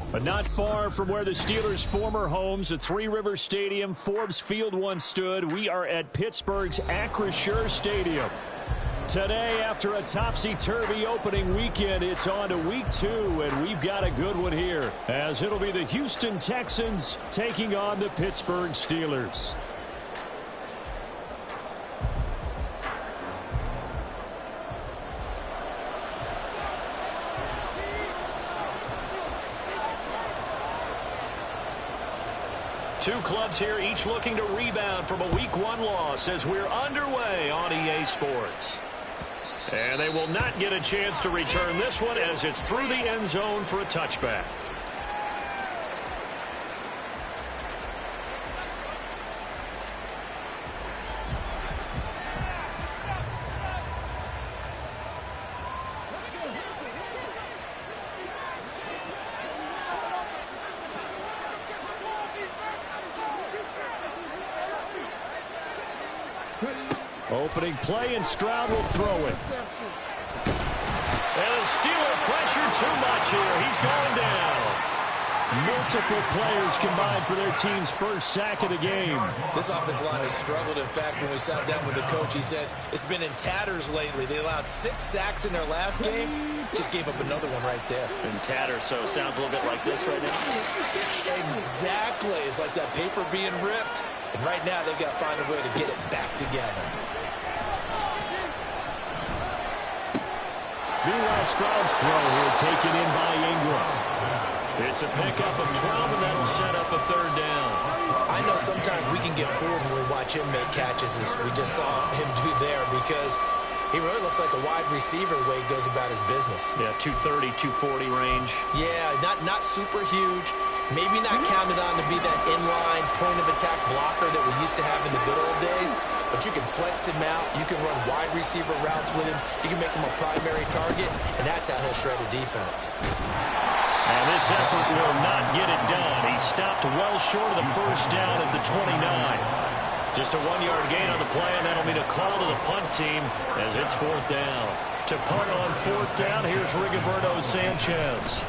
But not far from where the Steelers' former homes at Three Rivers Stadium, Forbes Field once stood, we are at Pittsburgh's Acrisure Stadium. Today, after a topsy-turvy opening weekend, it's on to week 2, and we've got a good one here, as it'll be the Houston Texans taking on the Pittsburgh Steelers. Two clubs here, each looking to rebound from a Week 1 loss as we're underway on EA Sports. And they will not get a chance to return this one as it's through the end zone for a touchback. Opening play, and Stroud will throw it. And the Steeler pressure too much here. He's going down. Multiple players combined for their team's first sack of the game. This offensive line has struggled. In fact, when we sat down with the coach, he said it's been in tatters lately. They allowed 6 sacks in their last game. Just gave up another one right there. In tatters, so it sounds a little bit like this right now. Exactly. It's like that paper being ripped. And right now, they've got to find a way to get it back together. Meanwhile, Stroud's throw here taken in by Ingram. It's a pickup of 12, and that'll set up a third down. I know sometimes we can get fooled when we watch him make catches, as we just saw him do there, because he really looks like a wide receiver the way he goes about his business. Yeah, 230, 240 range. Yeah, not super huge. Maybe not counted on to be that inline point-of-attack blocker that we used to have in the good old days. But you can flex him out. You can run wide receiver routes with him. You can make him a primary target, and that's how he'll shred a defense. And this effort will not get it done. He stopped well short of the first down at the 29. Just a 1-yard gain on the play, and that'll mean a call to the punt team as it's 4th down. To punt on 4th down, here's Rigoberto Sanchez.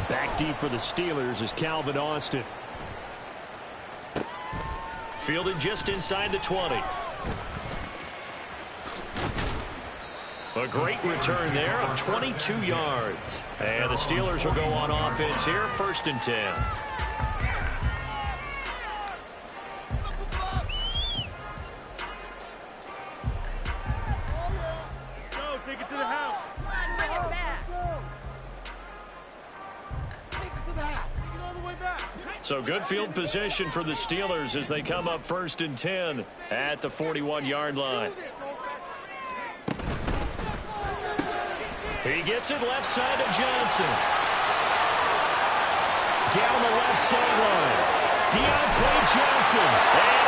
Back deep for the Steelers is Calvin Austin. Fielded just inside the 20. A great return there of 22 yards. And the Steelers will go on offense here, 1st and 10. Take it to the house. Bring it back. Take it to the house. Take it all the way back. So good field position for the Steelers as they come up 1st and 10 at the 41-yard line. He gets it left side to Johnson. Down the left sideline. Deontay Johnson. And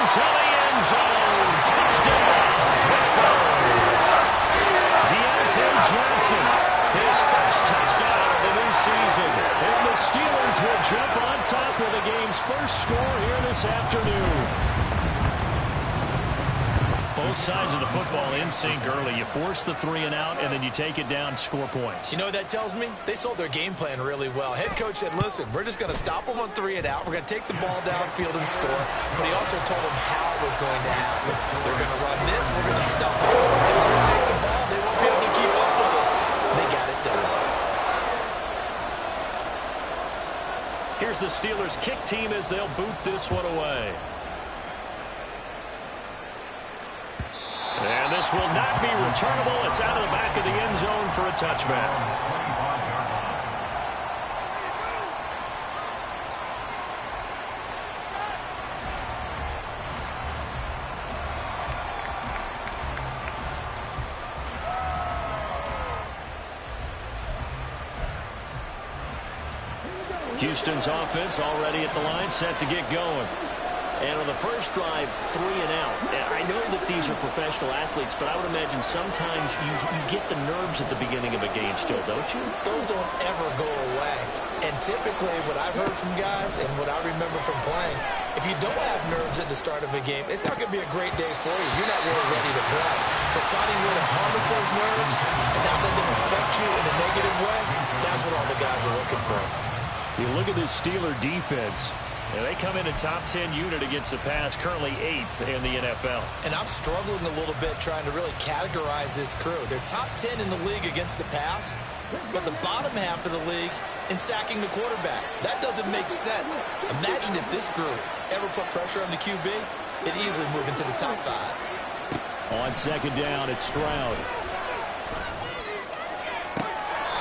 into the end zone. Touchdown, Pittsburgh. Deontay Johnson, his first touchdown of the new season. And the Steelers will jump on top of the game's first score here this afternoon. Both sides of the football in sync early. You force the 3-and-out, and then you take it down, score points. You know what that tells me? They sold their game plan really well. Head coach said, listen, we're just going to stop them on 3-and-out. We're going to take the ball downfield and score. But he also told them how it was going to happen. They're going to run this. We're going to stop it. And when we take the ball, they won't be able to keep up with us. They got it done. Here's the Steelers' kick team as they'll boot this one away. And this will not be returnable. It's out of the back of the end zone for a touchback. Houston's offense already at the line, set to get going. And on the first drive, 3-and-out. I know that these are professional athletes, but I would imagine sometimes you get the nerves at the beginning of a game still, don't you? Those don't ever go away. And typically what I've heard from guys and what I remember from playing, if you don't have nerves at the start of a game, it's not going to be a great day for you. You're not really ready to play. So finding a way to harness those nerves and not let them affect you in a negative way, that's what all the guys are looking for. You look at this Steeler defense. And they come in a top 10 unit against the pass, currently 8th in the NFL. And I'm struggling a little bit trying to really categorize this crew. They're top 10 in the league against the pass, but the bottom half of the league in sacking the quarterback. That doesn't make sense. Imagine if this group ever put pressure on the QB, it'd easily move into the top 5. On second down, it's Stroud.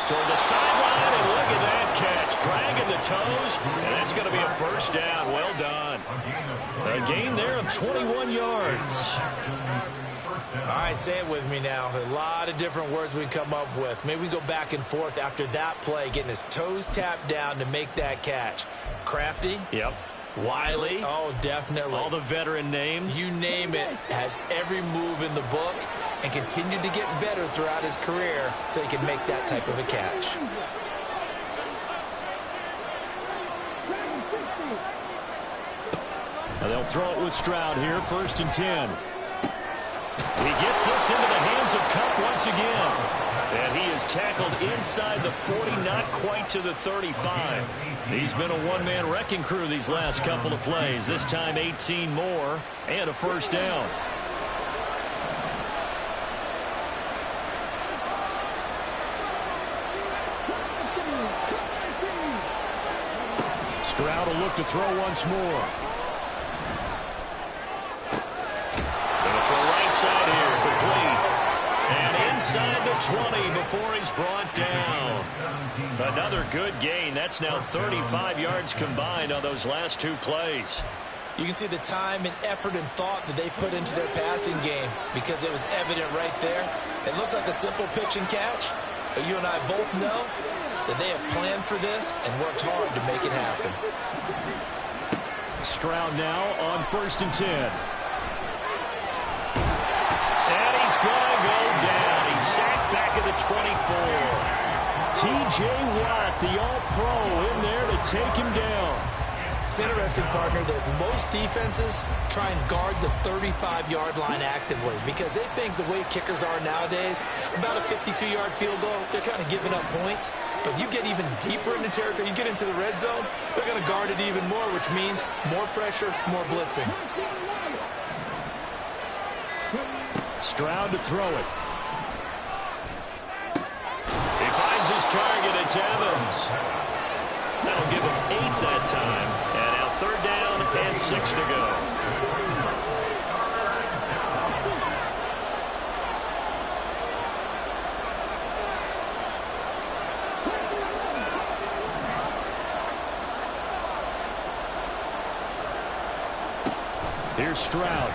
Toward the sideline, and look at that catch. Dragging the toes, and that's going to be a first down. Well done. A gain there of 21 yards. All right, say it with me now. There's a lot of different words we come up with. Maybe we go back and forth after that play, getting his toes tapped down to make that catch. Crafty? Yep. Wiley? Oh, definitely. All the veteran names. You name it, has every move in the book and continued to get better throughout his career so he can make that type of a catch. Now they'll throw it with Stroud here, 1st and 10. He gets this into the hands of Cup once again. And he is tackled inside the 40, not quite to the 35. He's been a one-man wrecking crew these last couple of plays. This time 18 more and a first down. Stroud will look to throw once more. Side here, complete. And inside the 20 before he's brought down. Another good gain. That's now 35 yards combined on those last 2 plays. You can see the time and effort and thought that they put into their passing game because it was evident right there. It looks like a simple pitch and catch, but you and I both know that they have planned for this and worked hard to make it happen. Stroud now on 1st and 10. Going to go down. He's sacked back at the 24. T.J. Watt, the all-pro, in there to take him down. It's interesting, partner, that most defenses try and guard the 35-yard line actively because they think the way kickers are nowadays, about a 52-yard field goal, they're kind of giving up points. But you get even deeper into territory, you get into the red zone, they're going to guard it even more, which means more pressure, more blitzing. Stroud to throw it. He finds his target. It's Evans. That'll give him 8 that time. And now 3rd down and 6 to go. Here's Stroud.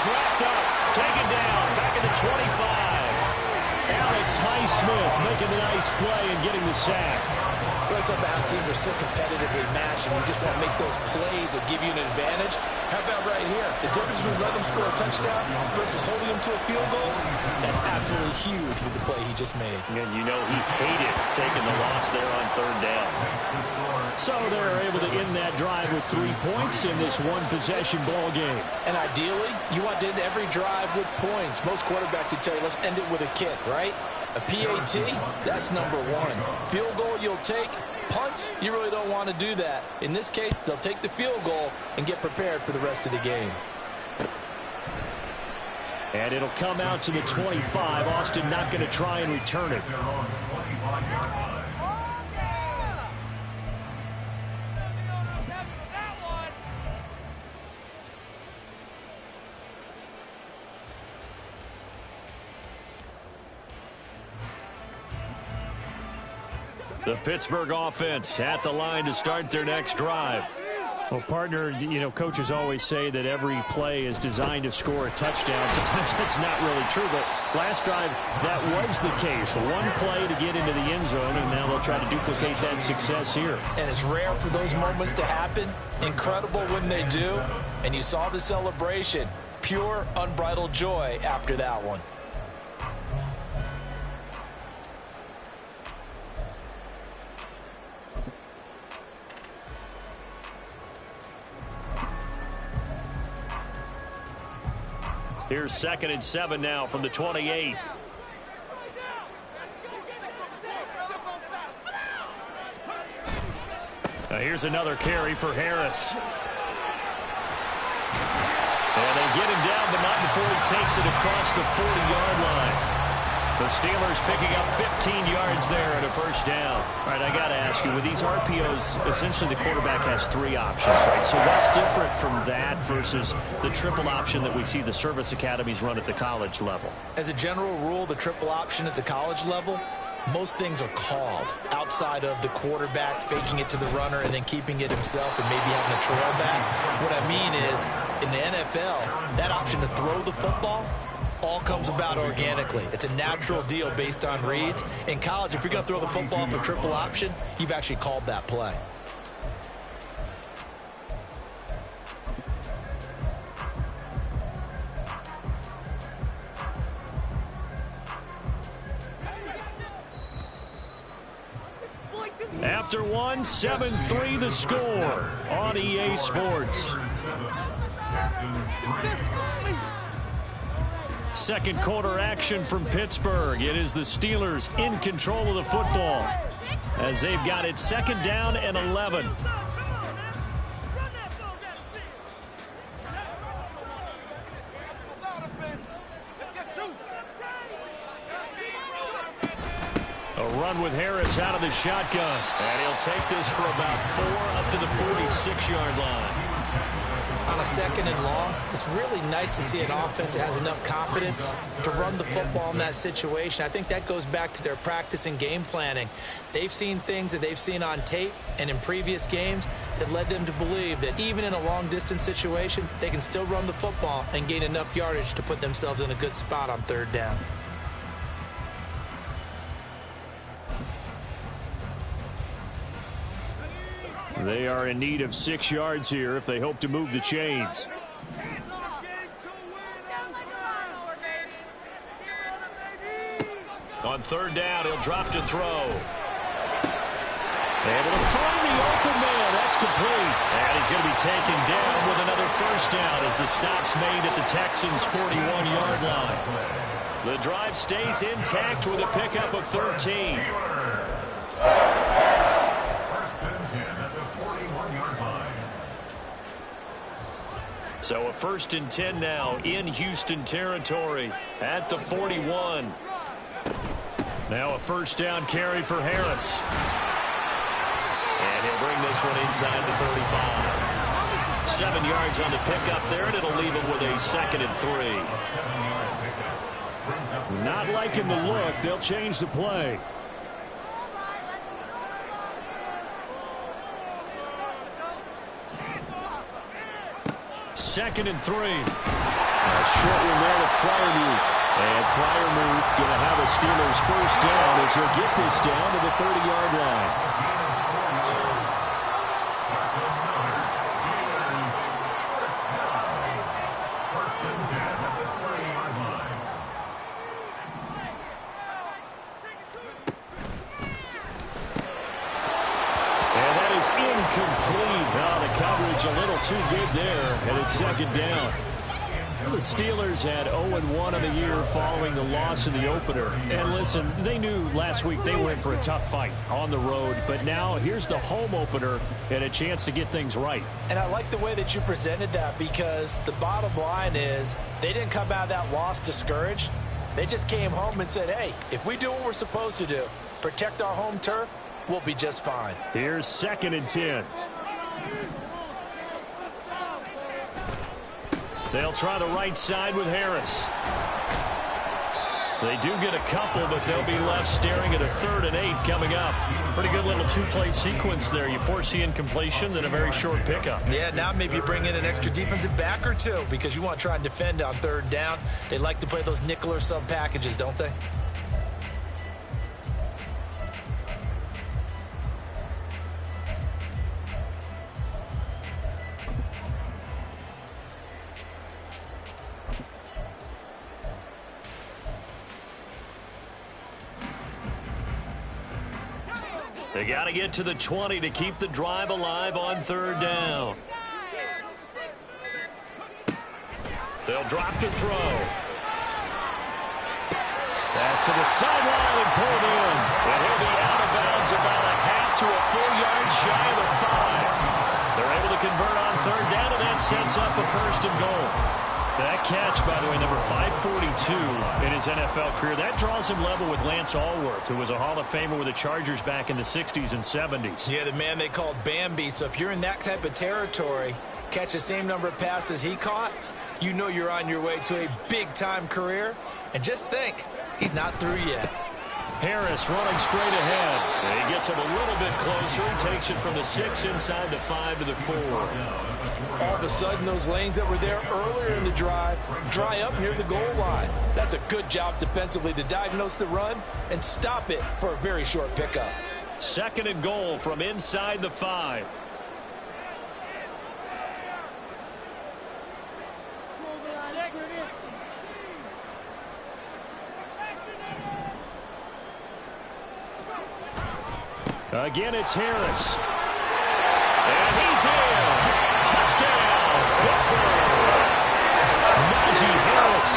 Wrapped up, taken down, back at the 25. Alex Highsmith making a nice play and getting the sack. Let's talk about how teams are so competitively matched and you just want to make those plays that give you an advantage. How about right here? The difference between letting them score a touchdown versus holding them to a field goal, that's absolutely huge with the play he just made. And you know he hated taking the loss there on 3rd down. So they're able to end that drive with 3 points in this one-possession ball game. And ideally, you want to end every drive with points. Most quarterbacks would tell you, let's end it with a kick, right? A PAT, that's number 1. Field goal you'll take. Punts, you really don't want to do that. In this case, they'll take the field goal and get prepared for the rest of the game. And it'll come out to the 25. Austin not going to try and return it. The Pittsburgh offense at the line to start their next drive. Well, partner, you know, coaches always say that every play is designed to score a touchdown. Sometimes that's not really true, but last drive, that was the case. One play to get into the end zone, and now they'll try to duplicate that success here. And it's rare for those moments to happen. Incredible when they do. And you saw the celebration. Pure, unbridled joy after that one. Here's 2nd and 7 now from the 28. Here's another carry for Harris. And they get him down, but not before he takes it across the 40-yard line. The Steelers picking up 15 yards there and a first down. All right, I got to ask you, with these RPOs, essentially the quarterback has 3 options, right? So what's different from that versus the triple option that we see the service academies run at the college level? As a general rule, the triple option at the college level, most things are called outside of the quarterback faking it to the runner and then keeping it himself and maybe having a trail back. What I mean is, in the NFL, that option to throw the football all comes about organically. It's a natural deal based on reads. In college, if you're going to throw the football for triple option, you've actually called that play. After one, 7-3 the score on EA Sports. Second quarter action from Pittsburgh. It is the Steelers in control of the football as they've got it 2nd down and 11. A run with Harris out of the shotgun. And he'll take this for about 4 up to the 46-yard line. On a 2nd and long, it's really nice to see an offense that has enough confidence to run the football in that situation. I think that goes back to their practice and game planning. They've seen things that they've seen on tape and in previous games that led them to believe that even in a long-distance situation, they can still run the football and gain enough yardage to put themselves in a good spot on 3rd down. They are in need of 6 yards here if they hope to move the chains. On 3rd down, he'll drop to throw. Able to find the open man. That's complete. And he's going to be taken down with another first down as the stop's made at the Texans' 41-yard line. The drive stays intact with a pickup of 13. So a 1st and 10 now in Houston territory at the 41. Now a first down carry for Harris. And he'll bring this one inside the 35. 7 yards on the pickup there, and it'll leave him with a 2nd and 3. Not liking the look. They'll change the play. 2nd and 3. A short one there to Freiermuth. And Freiermuth going to have a Steelers first down as he'll get this down to the 30-yard line. And that is incomplete. Now the coverage a little too good there, and it's 2nd down. The Steelers had 0-1 on the year following the loss in the opener. And listen, they knew last week they were in for a tough fight on the road. But now here's the home opener and a chance to get things right. And I like the way that you presented that, because the bottom line is they didn't come out of that loss discouraged. They just came home and said, hey, if we do what we're supposed to do, protect our home turf, we'll be just fine. Here's 2nd and 10. They'll try the right side with Harris. They do get a couple, but they'll be left staring at a 3rd and 8 coming up. Pretty good little 2-play sequence there. You force the incompletion, then a very short pickup. Yeah, now maybe you bring in an extra defensive back or two, because you want to try and defend on 3rd down. They like to play those nickel or sub packages, don't they? They got to get to the 20 to keep the drive alive on 3rd down. They'll drop to throw. Pass to the sideline and pulled in. And he'll be out of bounds about a to a full yard shy of the 5. They're able to convert on third down, and that sets up a first and goal. That catch, by the way, number 542 in his NFL career, that draws him level with Lance Allworth, who was a Hall of Famer with the Chargers back in the 60s and 70s. Yeah, the man they called Bambi. So if you're in that type of territory, catch the same number of passes he caught, you know you're on your way to a big-time career. And just think, he's not through yet. Harris running straight ahead. And he gets him a little bit closer. Takes it from the 6 inside the 5 to the 4. All of a sudden, those lanes that were there earlier in the drive dry up near the goal line. That's a good job defensively to diagnose the run and stop it for a very short pickup. Second and goal from inside the 5. Again, it's Harris. And he's in. Touchdown, Pittsburgh. Najee Harris,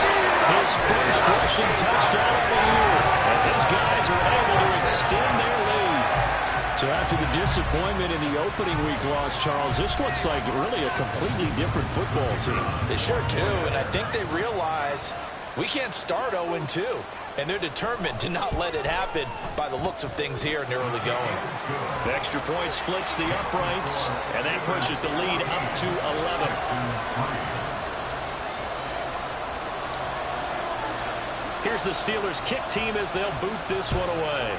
his first rushing touchdown of the year, as his guys are able to extend their lead. So after the disappointment in the opening week loss, Charles, this looks like really a completely different football team. They sure do, and I think they realize we can't start 0-2. And they're determined to not let it happen by the looks of things here in the early going. The extra point splits the uprights, and that pushes the lead up to 11. Here's the Steelers' kick team as they'll boot this one away.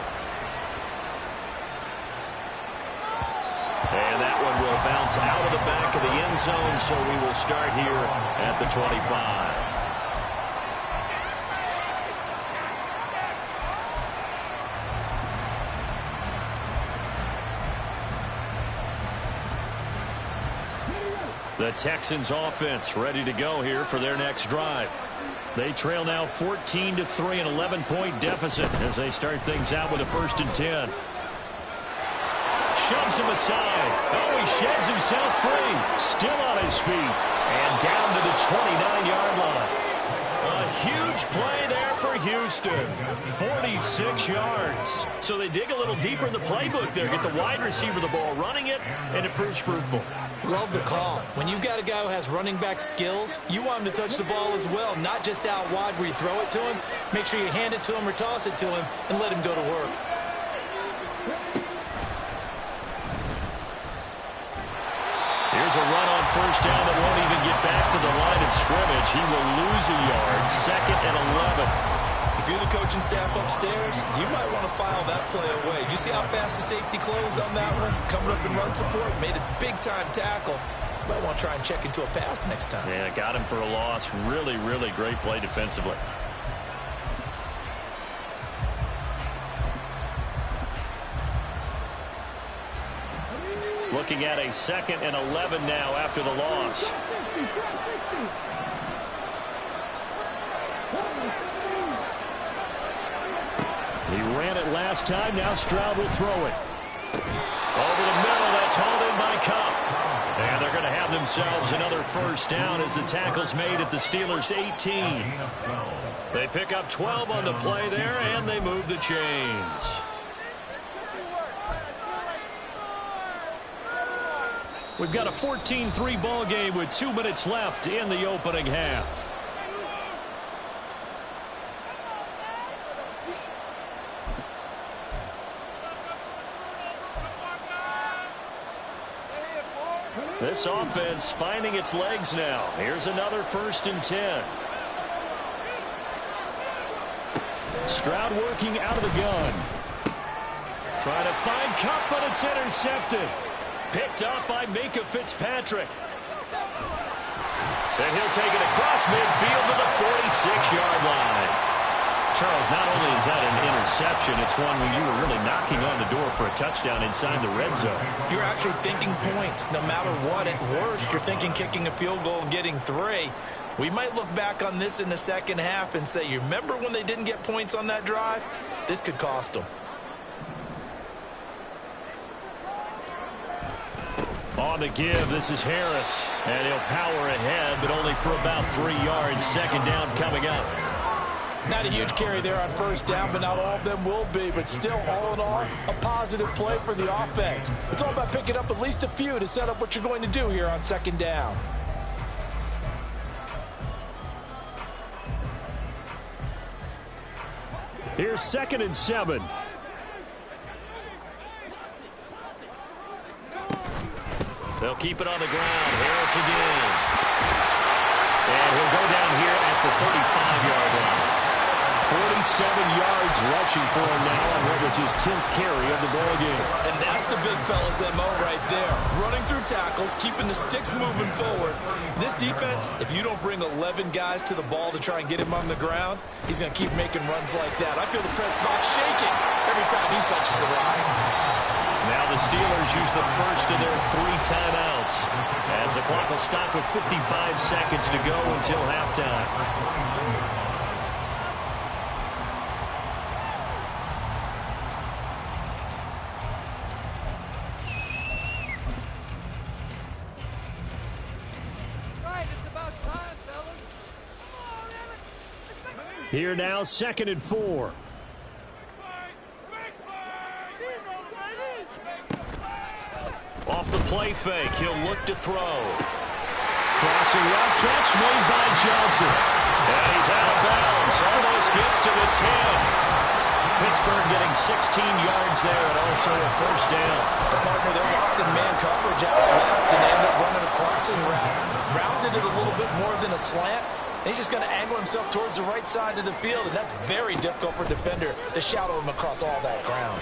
And that one will bounce out of the back of the end zone, so we will start here at the 25. The Texans offense ready to go here for their next drive. They trail now 14-3, an 11-point deficit as they start things out with a 1st and 10. Shoves him aside. Oh, he sheds himself free. Still on his feet. And down to the 29-yard line. A huge play there for Houston. 46 yards. So they dig a little deeper in the playbook there. Get the wide receiver the ball, running it, and it proves fruitful. Love the call. When you got a guy who has running back skills, you want him to touch the ball as well, not just out wide where you throw it to him. Make sure you hand it to him or toss it to him and let him go to work. Here's a run on 1st down that won't even get back to the line of scrimmage. He will lose a yard. 2nd and 11. If you're the coaching staff upstairs, you might want to file that play away. Did you see how fast the safety closed on that one? Coming up in run support, made a big-time tackle. Might want to try and check into a pass next time. Yeah, got him for a loss. Really, really great play defensively. Looking at a 2nd and 11 now after the loss. He ran it last time. Now Stroud will throw it. Over the middle. That's hauled in by Cup. And they're going to have themselves another 1st down as the tackle's made at the Steelers' 18. They pick up 12 on the play there, and they move the chains. We've got a 14-3 ball game with 2 minutes left in the opening half. This offense finding its legs now. Here's another 1st and 10. Stroud working out of the gun. Trying to find Cup, but it's intercepted. Picked up by Minka Fitzpatrick. And he'll take it across midfield to the 46-yard line. Charles, not only is that an interception, it's one where you were really knocking on the door for a touchdown inside the red zone. You're actually thinking points. No matter what, at worst, you're thinking kicking a field goal and getting 3. We might look back on this in the second half and say, you remember when they didn't get points on that drive? This could cost them. On the give, this is Harris. And he'll power ahead, but only for about 3 yards. 2nd down coming up. Not a huge carry there on first down, but not all of them will be. But still, all in all, a positive play for the offense. It's all about picking up at least a few to set up what you're going to do here on second down. Here's 2nd and 7. They'll keep it on the ground. Harris again. And he'll go down here at the 35-yard line. 47 yards rushing for him now on what was his 10th carry of the ball game. And that's the big fella's MO right there. Running through tackles, keeping the sticks moving forward. This defense, if you don't bring 11 guys to the ball to try and get him on the ground, he's going to keep making runs like that. I feel the press box shaking every time he touches the rock. Now the Steelers use the first of their 3 timeouts as the clock will stop with 55 seconds to go until halftime. Here now, 2nd and 4. Off the play fake, he'll look to throw. Crossing route catch made by Johnson. And he's out of bounds. Almost gets to the 10. Pittsburgh getting 16 yards there and also a first down. The partner, they're locked in man coverage out left, and they end up running a crossing route. Rounded it a little bit more than a slant. And he's just going to angle himself towards the right side of the field, and that's very difficult for a defender to shadow him across all that ground.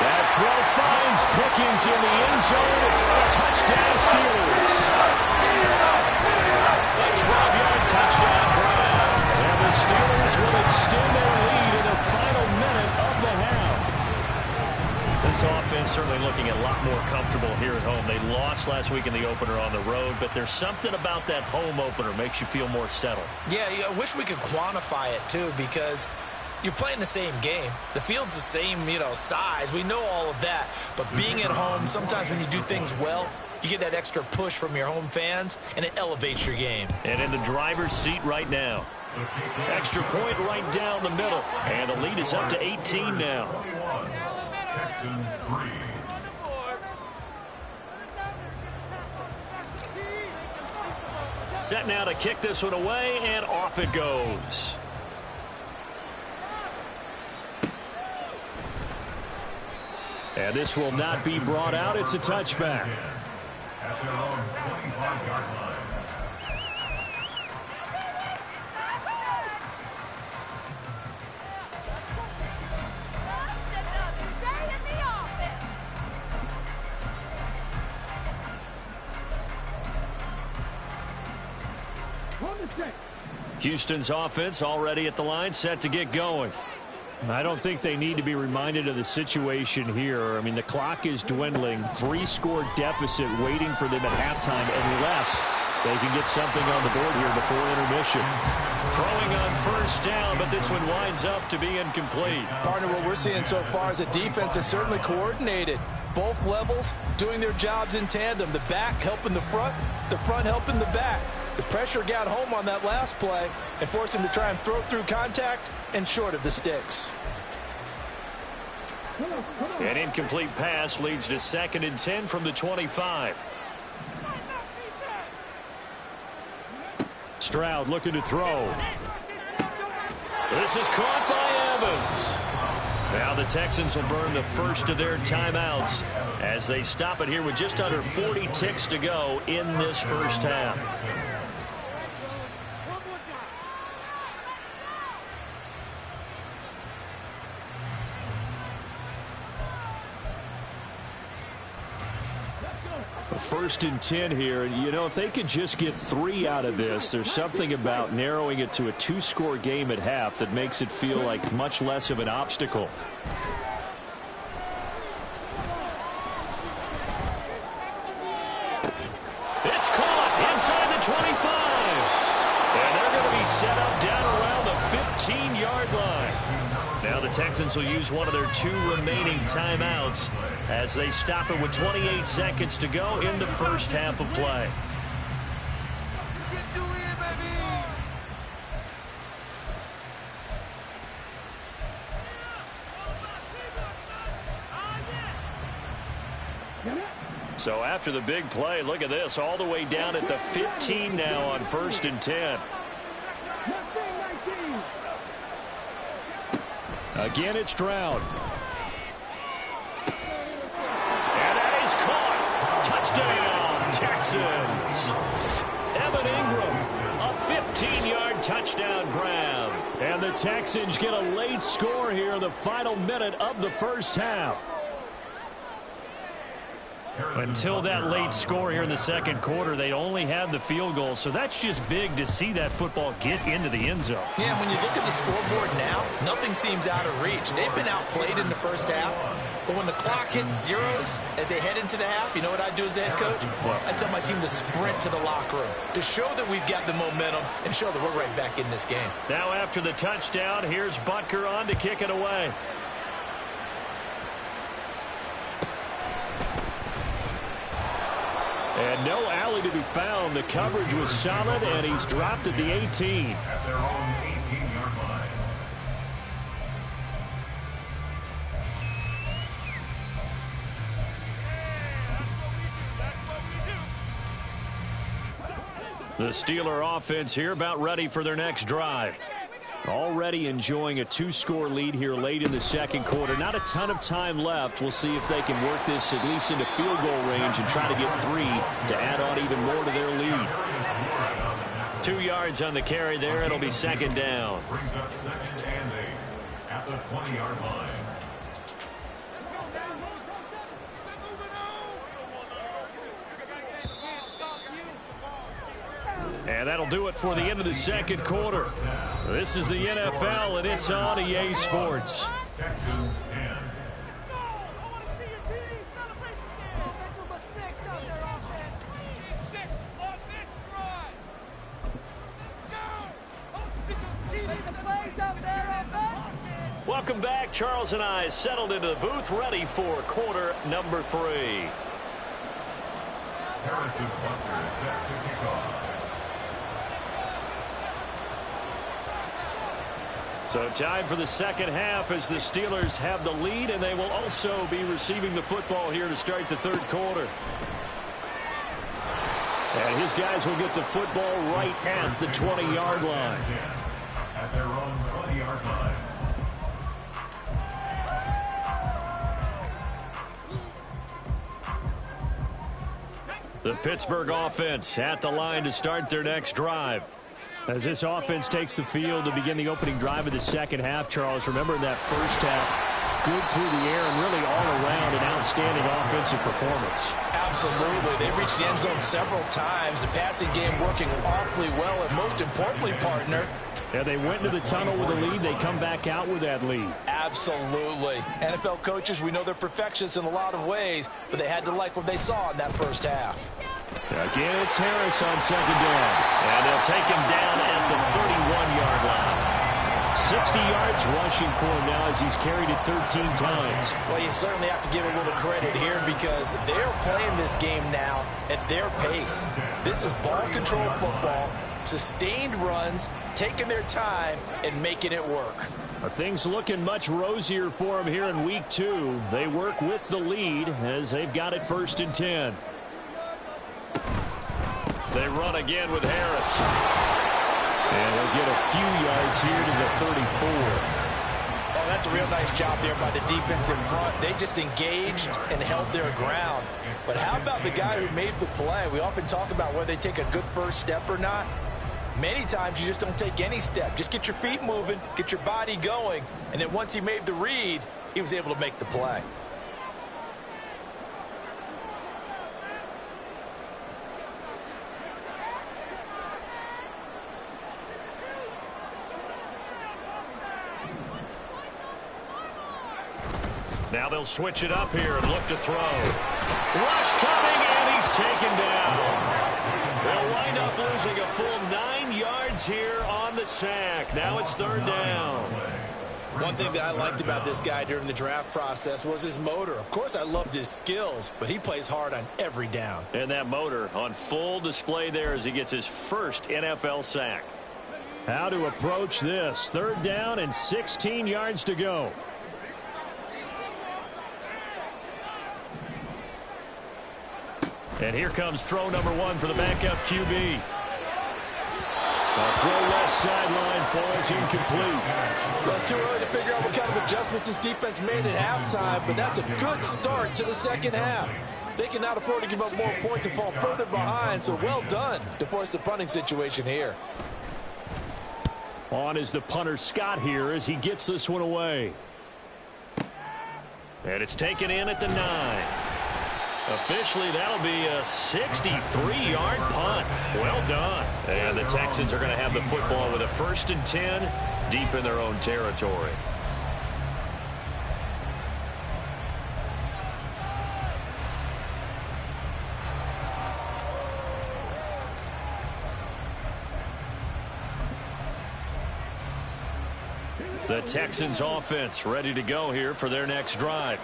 That throw finds Pickens in the end zone. Touchdown, Steelers. A 12-yard touchdown grab. And the Steelers will extend their lead in the final minute of the half. This offense certainly looking a lot more comfortable here at home. They lost last week in the opener on the road, but there's something about that home opener makes you feel more settled. Yeah, I wish we could quantify it, too, because you're playing the same game. The field's the same, size. We know all of that. But being at home, sometimes when you do things well, you get that extra push from your home fans, and it elevates your game. And in the driver's seat right now. Extra point right down the middle. And the lead is up to 18 now. Texans 3. Set now to kick this one away, and off it goes. And this will not be brought out. It's a touchback. At their own 25-yard line. Houston's offense already at the line, set to get going. I don't think they need to be reminded of the situation here. I mean, the clock is dwindling. 3-score deficit waiting for them at halftime unless they can get something on the board here before intermission. Throwing on first down, but this one winds up to be incomplete. Partner, what we're seeing so far is a defense that's certainly coordinated. Both levels doing their jobs in tandem. The back helping the front helping the back. The pressure got home on that last play and forced him to try and throw through contact and short of the sticks. An incomplete pass leads to 2nd and 10 from the 25. Stroud looking to throw. This is caught by Evans. Now the Texans will burn the first of their timeouts as they stop it here with just under 40 ticks to go in this first half. First and 10 here. If they could just get 3 out of this, there's something about narrowing it to a 2-score game at half that makes it feel like much less of an obstacle. It's caught inside the 25. And they're going to be set up down around the 15-yard line. Now the Texans will use one of their 2 remaining timeouts as they stop it with 28 seconds to go in the first half of play. So after the big play, look at this, all the way down at the 15 now on 1st and 10. Again, it's Stroud. And that is caught. Touchdown, Texans. Evan Ingram, a 15-yard touchdown grab. And the Texans get a late score here in the final minute of the first half. Until that late score here in the second quarter, they only had the field goal. So that's just big to see that football get into the end zone. Yeah, when you look at the scoreboard now, nothing seems out of reach. They've been outplayed in the first half. But when the clock hits zeros as they head into the half, you know what I do as the head coach? I tell my team to sprint to the locker room to show that we've got the momentum and show that we're right back in this game. Now after the touchdown, here's Butker on to kick it away. And no alley to be found. The coverage was solid, and he's dropped at the 18. At their own 18-yard line. The Steeler offense here about ready for their next drive. Already enjoying a 2-score lead here late in the second quarter. Not a ton of time left. We'll see if they can work this at least into field goal range and try to get 3 to add on even more to their lead. 2 yards on the carry there. It'll be second down. Brings up 2nd and 8 at the 20-yard line. And that'll do it for the end of the second quarter. This is the NFL, and it's on EA Sports. Texans 10. Welcome back. Charles and I settled into the booth, ready for quarter number 3. Harrison Butker is set to kick off. So time for the second half as the Steelers have the lead, and they will also be receiving the football here to start the third quarter. And his guys will get the football right at the 20-yard line. At their own 20-yard line. The Pittsburgh offense at the line to start their next drive. As this offense takes the field to begin the opening drive of the second half, Charles, remember in that first half, good through the air and really all around an outstanding offensive performance. Absolutely. They reached the end zone several times. The passing game working awfully well, and most importantly, partner, yeah, they went into the tunnel with a lead. They come back out with that lead. absolutely. NFL coaches, we know they're perfectionists in a lot of ways, but they had to like what they saw in that first half. Again, it's Harris on second down. And they'll take him down at the 31-yard line. 60 yards rushing for him now as he's carried it 13 times. Well, you certainly have to give a little credit here because they're playing this game now at their pace. This is ball control football, sustained runs, taking their time, and making it work. Things looking much rosier for them here in week 2. They work with the lead as they've got it 1st and 10. They run again with Harris. And they'll get a few yards here to the 34. Oh, that's a real nice job there by the defensive front. They just engaged and held their ground. But how about the guy who made the play? We often talk about whether they take a good first step or not. Many times you just don't take any step. Just get your feet moving, get your body going, and then once he made the read, he was able to make the play. Now they'll switch it up here and look to throw. Rush coming, and he's taken down. They'll wind up losing a full 9 yards here on the sack. Now it's 3rd down. One thing that I liked about this guy during the draft process was his motor. Of course, I loved his skills, but he plays hard on every down. And that motor on full display there as he gets his first NFL sack. How to approach this. 3rd down and 16 yards to go. And here comes throw number 1 for the backup QB. A throw left sideline falls incomplete. Well, it's too early to figure out what kind of adjustments this defense made at halftime, but that's a good start to the second half. They cannot afford to give up more points and fall further behind, so well done to force the punting situation here. On is the punter Scott here as he gets this one away. And it's taken in at the 9. Officially, that'll be a 63-yard punt. Well done. And the Texans are going to have the football with a 1st and 10 deep in their own territory. The Texans offense ready to go here for their next drive.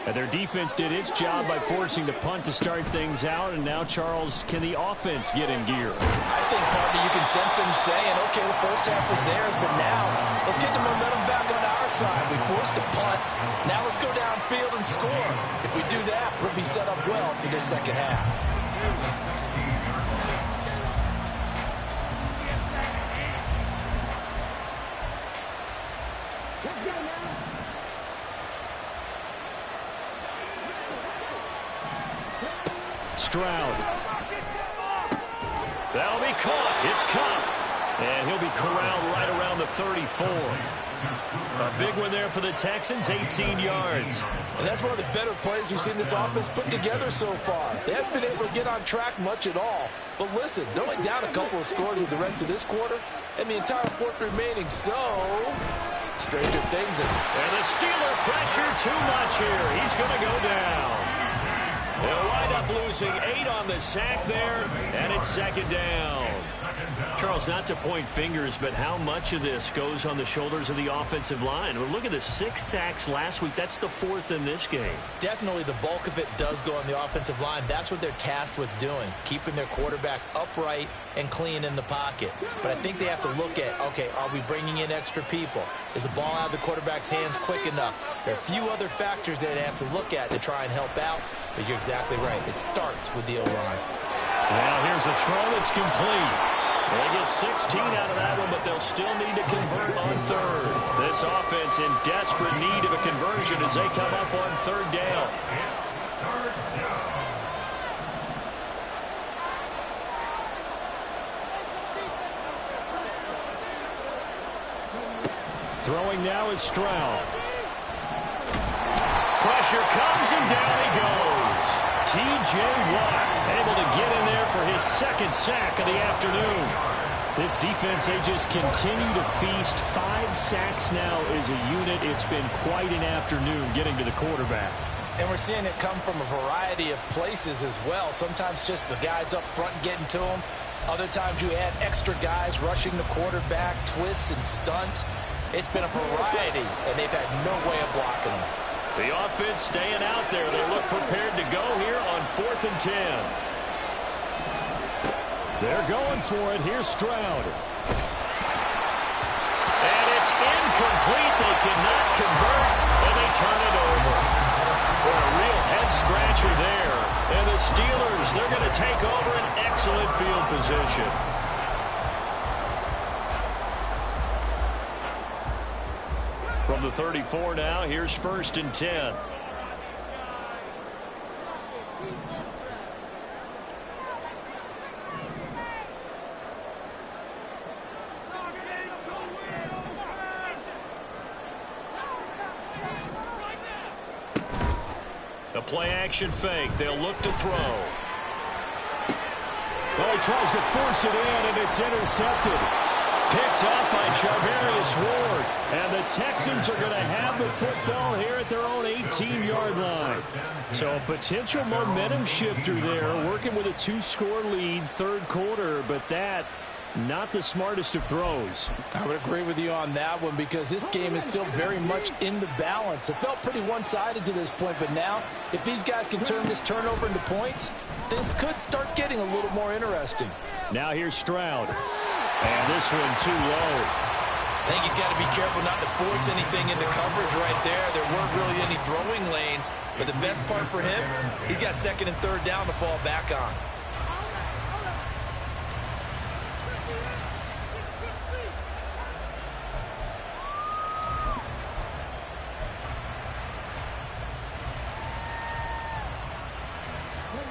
And their defense did its job by forcing the punt to start things out. And now, Charles, can the offense get in gear? I think, partner, you can sense them saying, okay, the first half was theirs, but now let's get the momentum back on our side. We forced a punt. Now let's go downfield and score. If we do that, we'll be set up well for this second half. Stroud. That'll be caught. It's caught. And he'll be corralled right around the 34. A big one there for the Texans, 18 yards. And that's one of the better plays we've seen this offense put together so far. They haven't been able to get on track much at all. But listen, they're only down a couple of scores with the rest of this quarter and the entire fourth remaining. So, stranger things. And the Steeler pressure too much here. He's going to go down. They'll wind up losing 8 on the sack there, and it's 2nd down. Charles, not to point fingers, but how much of this goes on the shoulders of the offensive line? Well, look at the 6 sacks last week. That's the 4th in this game. Definitely the bulk of it does go on the offensive line. That's what they're tasked with doing, keeping their quarterback upright and clean in the pocket. But I think they have to look at, okay, are we bringing in extra people? Is the ball out of the quarterback's hands quick enough? There are a few other factors that they have to look at to try and help out, but you're exactly right. It starts with the O-line. Well, here's a throw that's complete. They get 16 out of that one, but they'll still need to convert on 3rd. This offense in desperate need of a conversion as they come up on 3rd down. Throwing now is Stroud. Pressure comes and down he goes. T.J. Watt able to get in there for his 2nd sack of the afternoon. This defense, they just continue to feast. 5 sacks now as a unit. It's been quite an afternoon getting to the quarterback. And we're seeing it come from a variety of places as well. Sometimes just the guys up front getting to him. Other times you add extra guys rushing the quarterback, twists and stunts. It's been a variety, and they've had no way of blocking them. The offense staying out there. They look prepared to go here on 4th and 10. They're going for it. Here's Stroud. And it's incomplete. They cannot convert, and they turn it over. What a real head-scratcher there. And the Steelers, they're going to take over an excellent field position. From the 34 now, here's 1st and 10. The play-action fake. They'll look to throw. Well, he tries to force it in, and it's intercepted. Picked up by Charvarius Ward. And the Texans are going to have the football here at their own 18-yard line. So a potential momentum shifter there, working with a 2-score lead, 3rd quarter, but that not the smartest of throws. I would agree with you on that one because this game is still very much in the balance. It felt pretty one-sided to this point, but now if these guys can turn this turnover into points, things could start getting a little more interesting. Now here's Stroud. And this one too low. I think he's got to be careful not to force anything into coverage right there. There weren't really any throwing lanes, but the best part for him, he's got second and third down to fall back on.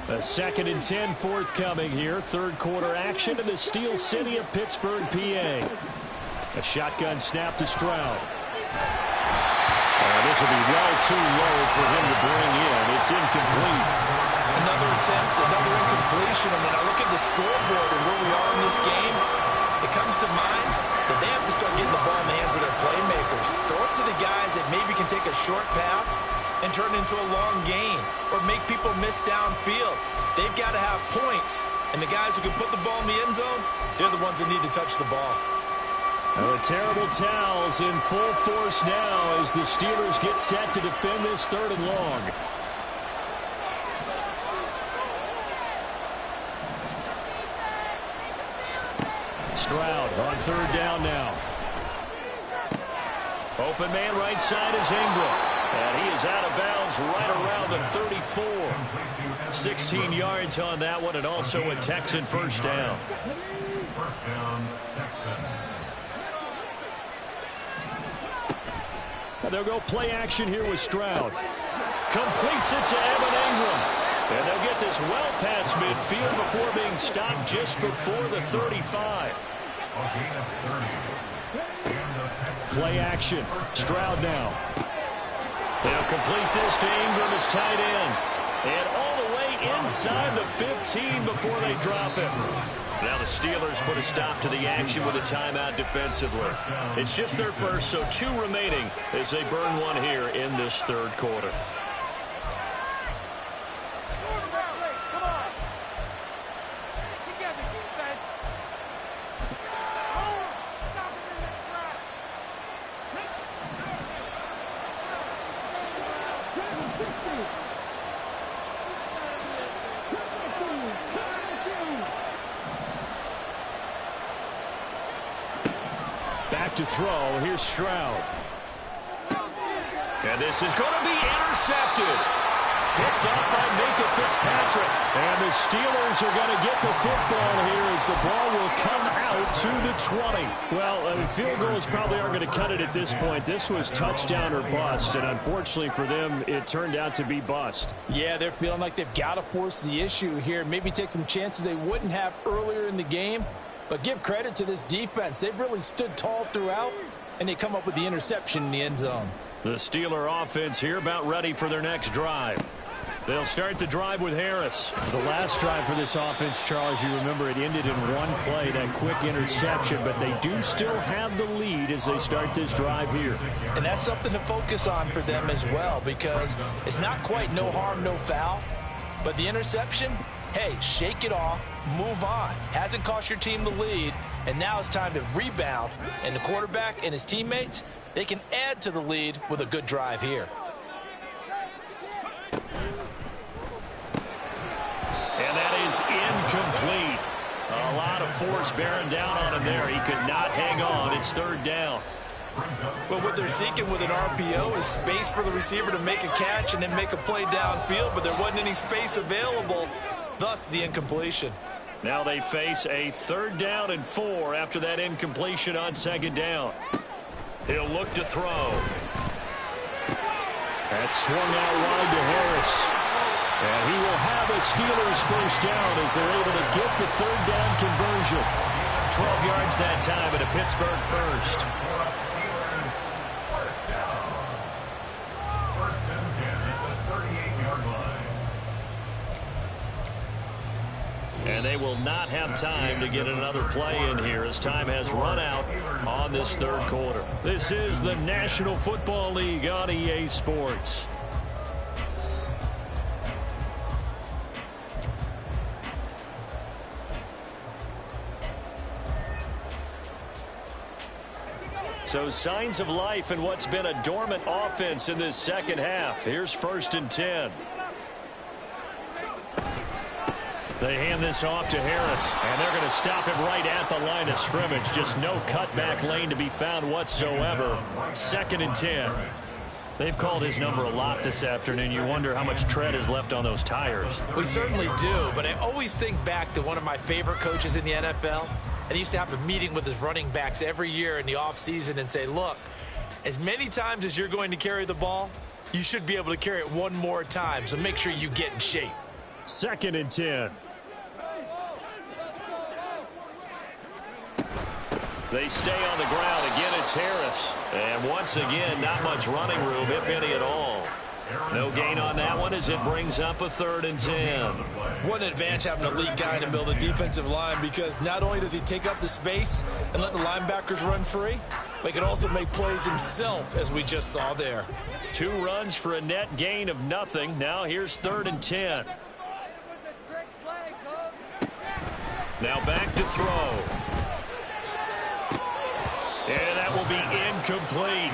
A 2nd and 10 forthcoming here. Third quarter action in the Steel City of Pittsburgh, PA. A shotgun snap to Stroud. This will be well too low for him to bring in. It's incomplete. Another attempt, another incompletion. And when I look at the scoreboard and where we are in this game, it comes to mind that they have to start getting the ball in the hands of their playmakers. Throw it to the guys that maybe can take a short pass and turn into a long gain or make people miss downfield. They've got to have points. And the guys who can put the ball in the end zone, they're the ones that need to touch the ball. The terrible towels in full force now as the Steelers get set to defend this 3rd and long. Stroud on 3rd down now. Open man right side is Ingram. And he is out of bounds right around the 34. 16 yards on that one, and also a Texan first down. First down, Texans. They'll go play action here with Stroud. Completes it to Evan Ingram. And they'll get this well past midfield before being stopped just before the 35. Play action. Stroud now. They'll complete this to Ingram as tight end. And all the way inside the 15 before they drop it. Now the Steelers put a stop to the action with a timeout defensively. It's just their first, so 2 remaining as they burn one here in this 3rd quarter. Back to throw. Here's Stroud. And this is going to be intercepted. Picked up by Minka Fitzpatrick. And the Steelers are going to get the football here as the ball will come out to the 20. Well, field goals probably aren't going to cut it at this point. This was touchdown or bust, and unfortunately for them, it turned out to be bust. Yeah, they're feeling like they've got to force the issue here. Maybe take some chances they wouldn't have earlier in the game. But give credit to this defense. They've really stood tall throughout, and they come up with the interception in the end zone. The Steeler offense here about ready for their next drive. They'll start the drive with Harris. The last drive for this offense, Charles, you remember it ended in one play, that quick interception, but they do still have the lead as they start this drive here. And that's something to focus on for them as well, because it's not quite no harm, no foul, but the interception, hey, shake it off, move on. Hasn't cost your team the lead, and now it's time to rebound. And the quarterback and his teammates, they can add to the lead with a good drive here. And that is incomplete. A lot of force bearing down on him there. He could not hang on. It's 3rd down. Well, what they're seeking with an RPO is space for the receiver to make a catch and then make a play downfield, but there wasn't any space available, thus the incompletion. Now they face a 3rd down and 4 after that incompletion on 2nd down. He'll look to throw. That's swung out wide to Harris. And he will have a Steelers first down as they're able to get the 3rd down conversion. 12 yards that time and a Pittsburgh first. First and 10 at the 38-yard line. And they will not have time to get another play in here as time has run out on this 3rd quarter. This is the National Football League on EA Sports. So signs of life in what's been a dormant offense in this 2nd half. Here's 1st and 10. They hand this off to Harris, and they're going to stop him right at the line of scrimmage. Just no cutback lane to be found whatsoever. 2nd and 10. They've called his number a lot this afternoon. You wonder how much tread is left on those tires. We certainly do, but I always think back to one of my favorite coaches in the NFL. And he used to have a meeting with his running backs every year in the offseason and say, look, as many times as you're going to carry the ball, you should be able to carry it one more time, so make sure you get in shape. 2nd and 10. They stay on the ground. Again, it's Harris. And once again, not much running room, if any at all. No gain on that one as it brings up a 3rd and 10. What an advantage having a elite guy in the middle of the defensive line, because not only does he take up the space and let the linebackers run free, but he can also make plays himself, as we just saw there. 2 runs for a net gain of nothing. Now here's 3rd and 10. Now back to throw. And that will be incomplete.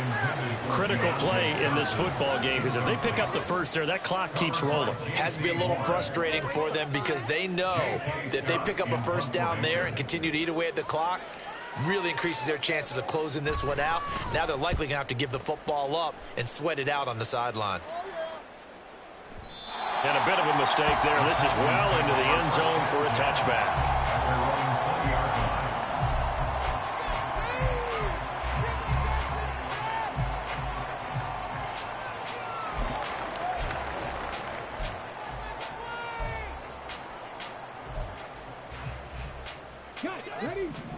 Critical play in this football game, because if they pick up the first there, that clock keeps rolling. Has to be a little frustrating for them, because they know that if they pick up a first down there and continue to eat away at the clock, really increases their chances of closing this one out. Now they're likely going to have to give the football up and sweat it out on the sideline. And a bit of a mistake there. This is well into the end zone for a touchback.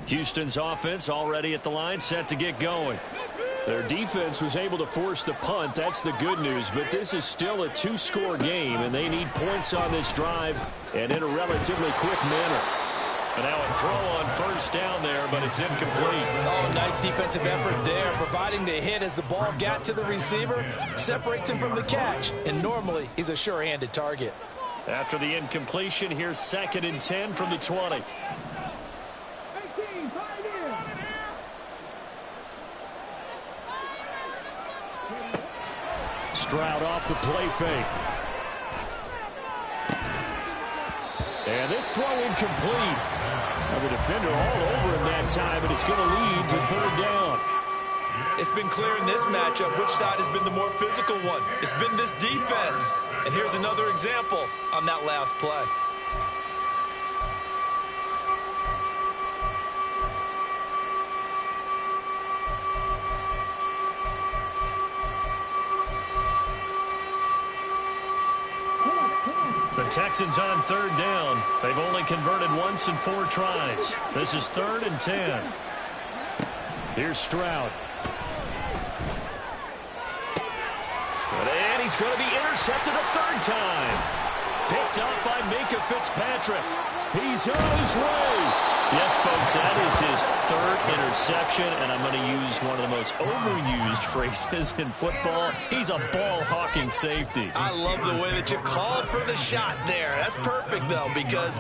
Houston's offense already at the line, set to get going. Their defense was able to force the punt. That's the good news, but this is still a 2-score game, and they need points on this drive and in a relatively quick manner. And now a throw on first down there, but it's incomplete. Oh, nice defensive effort there, providing the hit as the ball got to the receiver, separates him from the catch, and normally he's a sure-handed target. After the incompletion, here's 2nd and 10 from the 20. Stroud off the play fake. And this throw incomplete. Now the defender all over him that time, but it's going to lead to 3rd down. It's been clear in this matchup which side has been the more physical one. It's been this defense. And here's another example on that last play. The Texans on 3rd down. They've only converted once in 4 tries. This is 3rd and 10. Here's Stroud. And he's going to be intercepted a 3rd time. Picked up by Minka Fitzpatrick. He's on his way. Yes, folks, that is his 3rd interception, and I'm going to use one of the most overused phrases in football. He's a ball-hawking safety. I love the way that you called for the shot there. That's perfect, though, because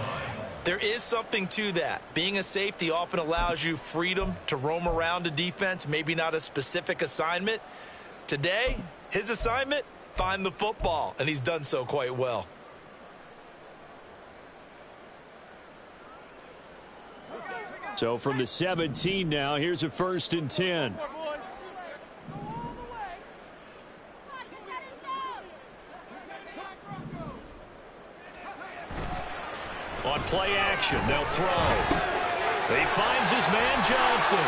there is something to that. Being a safety often allows you freedom to roam around a defense, maybe not a specific assignment. Today, his assignment, find the football, and he's done so quite well. So from the 17 now, here's a 1st and 10. On play action, they'll throw. He finds his man Johnson.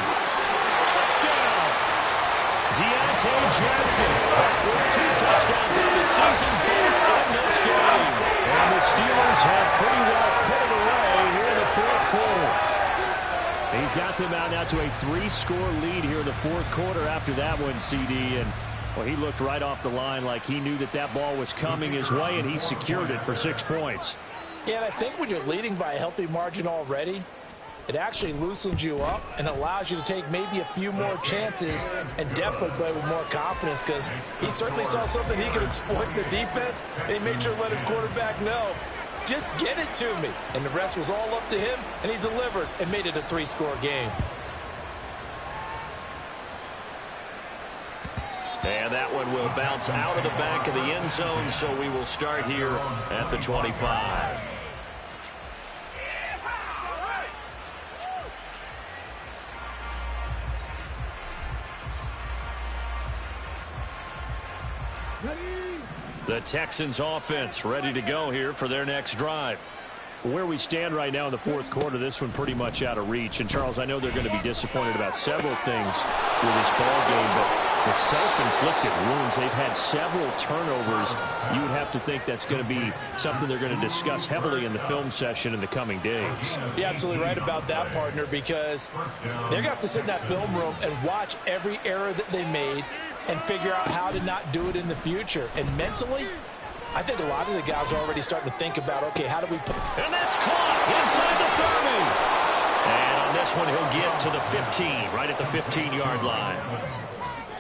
Touchdown! Deontay Johnson with 2 touchdowns of the season, both in this game. And the Steelers have pretty well put it away here in the 4th quarter. He's got them out now to a 3-score lead here in the 4th quarter after that one, CD. And, well, he looked right off the line like he knew that that ball was coming his way, and he secured it for 6 points. Yeah, and I think when you're leading by a healthy margin already, it actually loosens you up and allows you to take maybe a few more chances and definitely play with more confidence, because he certainly saw something he could exploit in the defense, and he made sure to let his quarterback know, just get it to me. And the rest was all up to him, and he delivered and made it a 3-score game. And that one will bounce out of the back of the end zone, so we will start here at the 25. The Texans offense ready to go here for their next drive. Where we stand right now in the fourth quarter, this one pretty much out of reach. And, Charles, I know they're going to be disappointed about several things with this ball game, but the self-inflicted wounds, they've had several turnovers. You would have to think that's going to be something they're going to discuss heavily in the film session in the coming days. You're absolutely right about that, partner, because they're going to have to sit in that film room and watch every error that they made and figure out how to not do it in the future. And mentally, I think a lot of the guys are already starting to think about, okay, how do we put... And that's caught inside the 30. And on this one, he'll get to the 15, right at the 15-yard line.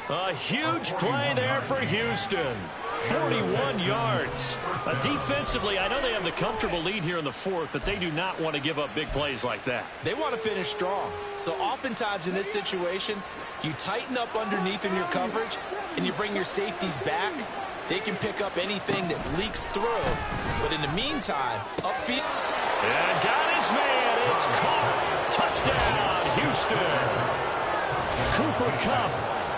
A huge play there for Houston. 41 yards. Defensively, I know they have the comfortable lead here in the fourth, but they do not want to give up big plays like that. They want to finish strong. So oftentimes in this situation, you tighten up underneath in your coverage, and you bring your safeties back. They can pick up anything that leaks through. But in the meantime, upfield. And got his man. It's caught. Touchdown, Houston. Cooper Kupp,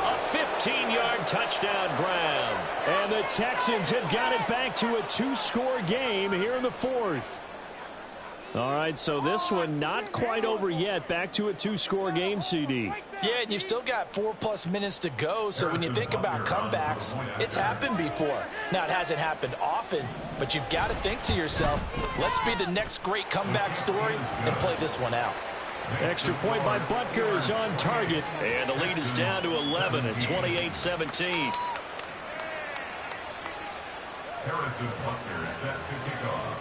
a 15-yard touchdown grab. And the Texans have got it back to a 2-score game here in the fourth. All right, so this one not quite over yet. Back to a 2-score game, CD. Yeah, and you've still got 4+ minutes to go, so when you think about comebacks, it's happened before. Now, it hasn't happened often, but you've got to think to yourself, let's be the next great comeback story and play this one out. Extra point by Butker is on target, and the lead is down to 11 at 28-17. Harrison Butker set to kick off.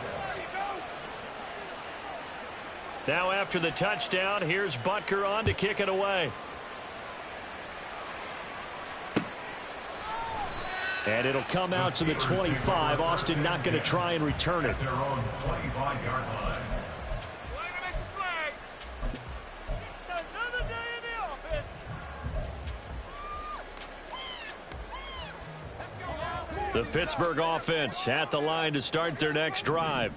Now after the touchdown, here's Butker on to kick it away. And it'll come out to the 25. Austin not going to try and return it. Their own 25-yard line. The Pittsburgh offense at the line to start their next drive.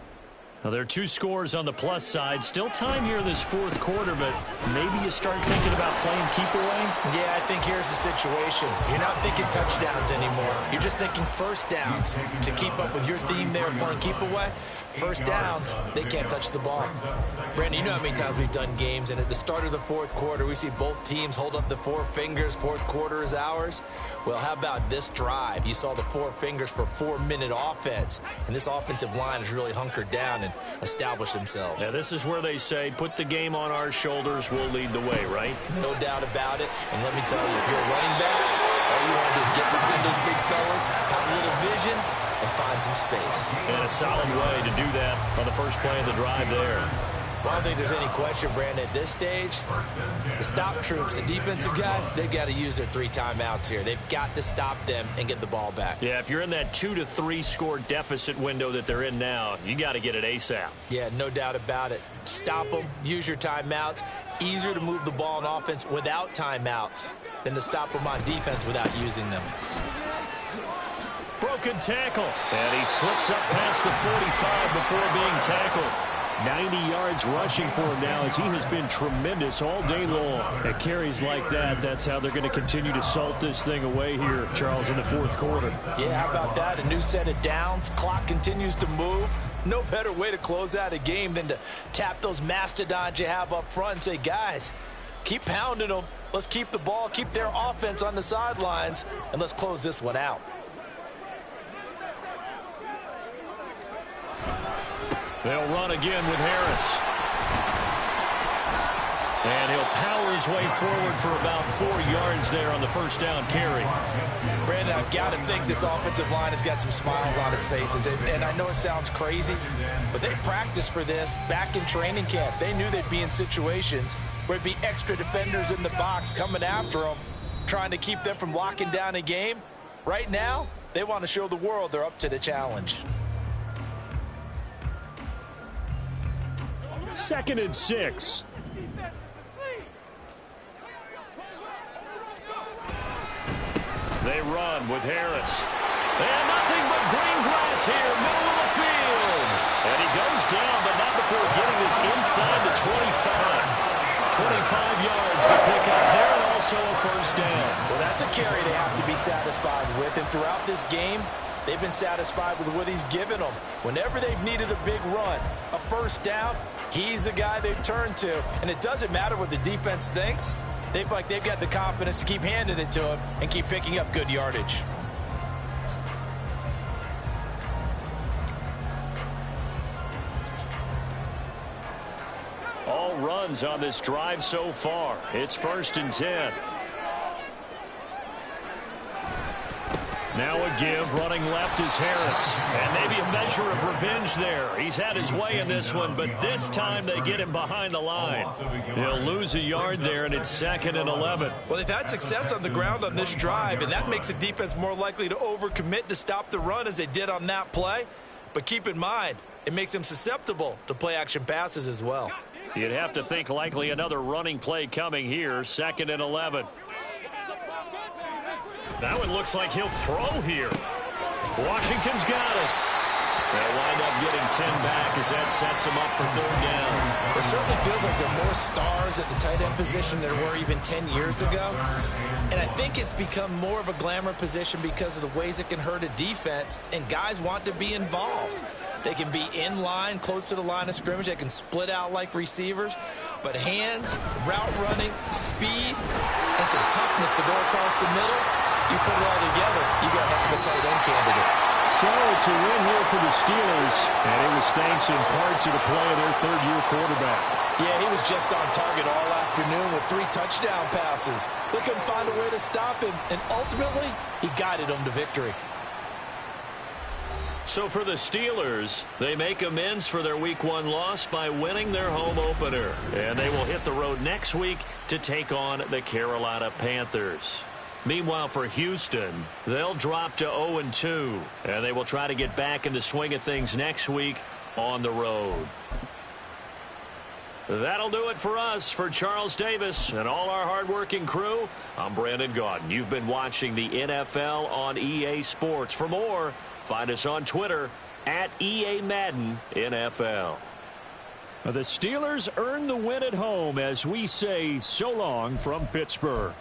Now, there are 2 scores on the plus side. Still time here in this fourth quarter, but maybe you start thinking about playing keep away? Yeah, I think here's the situation. You're not thinking touchdowns anymore. You're just thinking first downs. To keep up with your theme there, playing keep away, first downs, they can't touch the ball. Brandon, you know how many times we've done games, and at the start of the fourth quarter, we see both teams hold up the 4 fingers, fourth quarter is ours. Well, how about this drive? You saw the 4 fingers for 4-minute offense, and this offensive line has really hunkered down and established themselves. Yeah, this is where they say, put the game on our shoulders, we'll lead the way, right? No doubt about it, and let me tell you, if you're a running back, all you want to do is get behind those big fellas, have a little vision, and find some space. And a solid way to do that on the first play of the drive there. Well, I don't think there's any question, Brandon, at this stage, the stop troops, the defensive guys, they've got to use their 3 timeouts here. They've got to stop them and get the ball back. Yeah, if you're in that 2 to 3 score deficit window that they're in now, you got to get it ASAP. Yeah, no doubt about it. Stop them, use your timeouts. Easier to move the ball on offense without timeouts than to stop them on defense without using them. Broken tackle. And he slips up past the 45 before being tackled. 90 yards rushing for him now as he has been tremendous all day long. At carries like that, that's how they're going to continue to salt this thing away here, Charles, in the fourth quarter. Yeah, how about that? A new set of downs. Clock continues to move. No better way to close out a game than to tap those mastodons you have up front and say, guys, keep pounding them. Let's keep the ball, keep their offense on the sidelines, and let's close this one out. They'll run again with Harris. And he'll power his way forward for about 4 yards there on the first down carry. Brandon, I've got to think this offensive line has got some smiles on its faces. And I know it sounds crazy, but they practiced for this back in training camp. They knew they'd be in situations where it'd be extra defenders in the box coming after them, trying to keep them from locking down a game. Right now, they want to show the world they're up to the challenge. 2nd and 6. They run with Harris. And nothing but green grass here, middle of the field. And he goes down, but not before getting this inside the 25. 25 yards to pick up there, and also a first down. Well, that's a carry they have to be satisfied with. And throughout this game, They've been satisfied with what he's given them. Whenever they've needed a big run, a first down, he's the guy they've turned to. And it doesn't matter what the defense thinks. They feel like they've got the confidence to keep handing it to him and keep picking up good yardage. All runs on this drive so far. It's 1st and 10. Now a give, running left is Harris. And maybe a measure of revenge there. He's had his way in this one, but this time they get him behind the line. He'll lose a yard there, and it's 2nd and 11. Well, they've had success on the ground on this drive, and that makes the defense more likely to overcommit to stop the run as they did on that play. But keep in mind, it makes them susceptible to play-action passes as well. You'd have to think likely another running play coming here, 2nd and 11. That one looks like he'll throw here. Washington's got it. They'll wind up getting 10 back as that sets them up for 3rd down. It certainly feels like there are more stars at the tight end position than there were even 10 years ago. And I think it's become more of a glamour position because of the ways it can hurt a defense, and guys want to be involved. They can be in line, close to the line of scrimmage. They can split out like receivers. But hands, route running, speed, and some toughness to go across the middle, you put it all together, you got a heck of a tight end candidate. So it's a win here for the Steelers, and it was thanks in part to the play of their 3rd-year quarterback. Yeah, he was just on target all afternoon with 3 touchdown passes. They couldn't find a way to stop him, and ultimately, he guided them to victory. So for the Steelers, they make amends for their Week 1 loss by winning their home opener. And they will hit the road next week to take on the Carolina Panthers. Meanwhile, for Houston, they'll drop to 0-2, and they will try to get back in the swing of things next week on the road. That'll do it for us. For Charles Davis and all our hardworking crew, I'm Brandon Gaudin. You've been watching the NFL on EA Sports. For more, find us on Twitter at EA Madden NFL. The Steelers earn the win at home as we say so long from Pittsburgh.